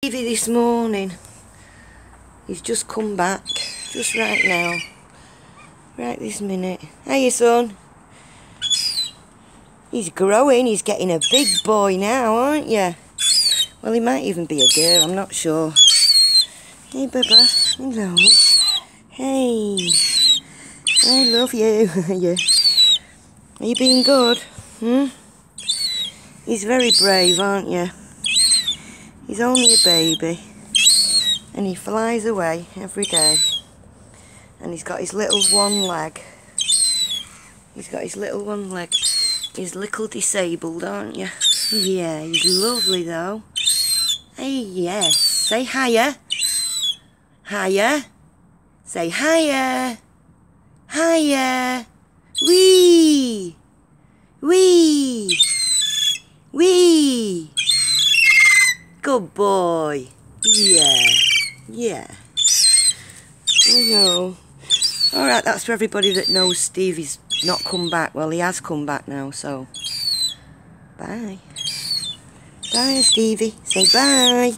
Stevie this morning, he's just come back, just right now, right this minute. Hiya son. He's growing, he's getting a big boy now, aren't you? Well, he might even be a girl, I'm not sure. Hey Baba, hello. Hey, I love you. Yeah. Are you being good? He's very brave, aren't you? He's only a baby, and he flies away every day, and he's got his little one leg. He's got his little one leg. He's little disabled, aren't you? Yeah, he's lovely though. Hey, yes. Say hiya. Hiya. Say hiya. Hiya. Wee. Wee. Wee. Good boy. Yeah. Yeah. I know. Alright, that's for everybody that knows Stevie's not come back. Well, he has come back now, so bye. Bye, Stevie. Say bye.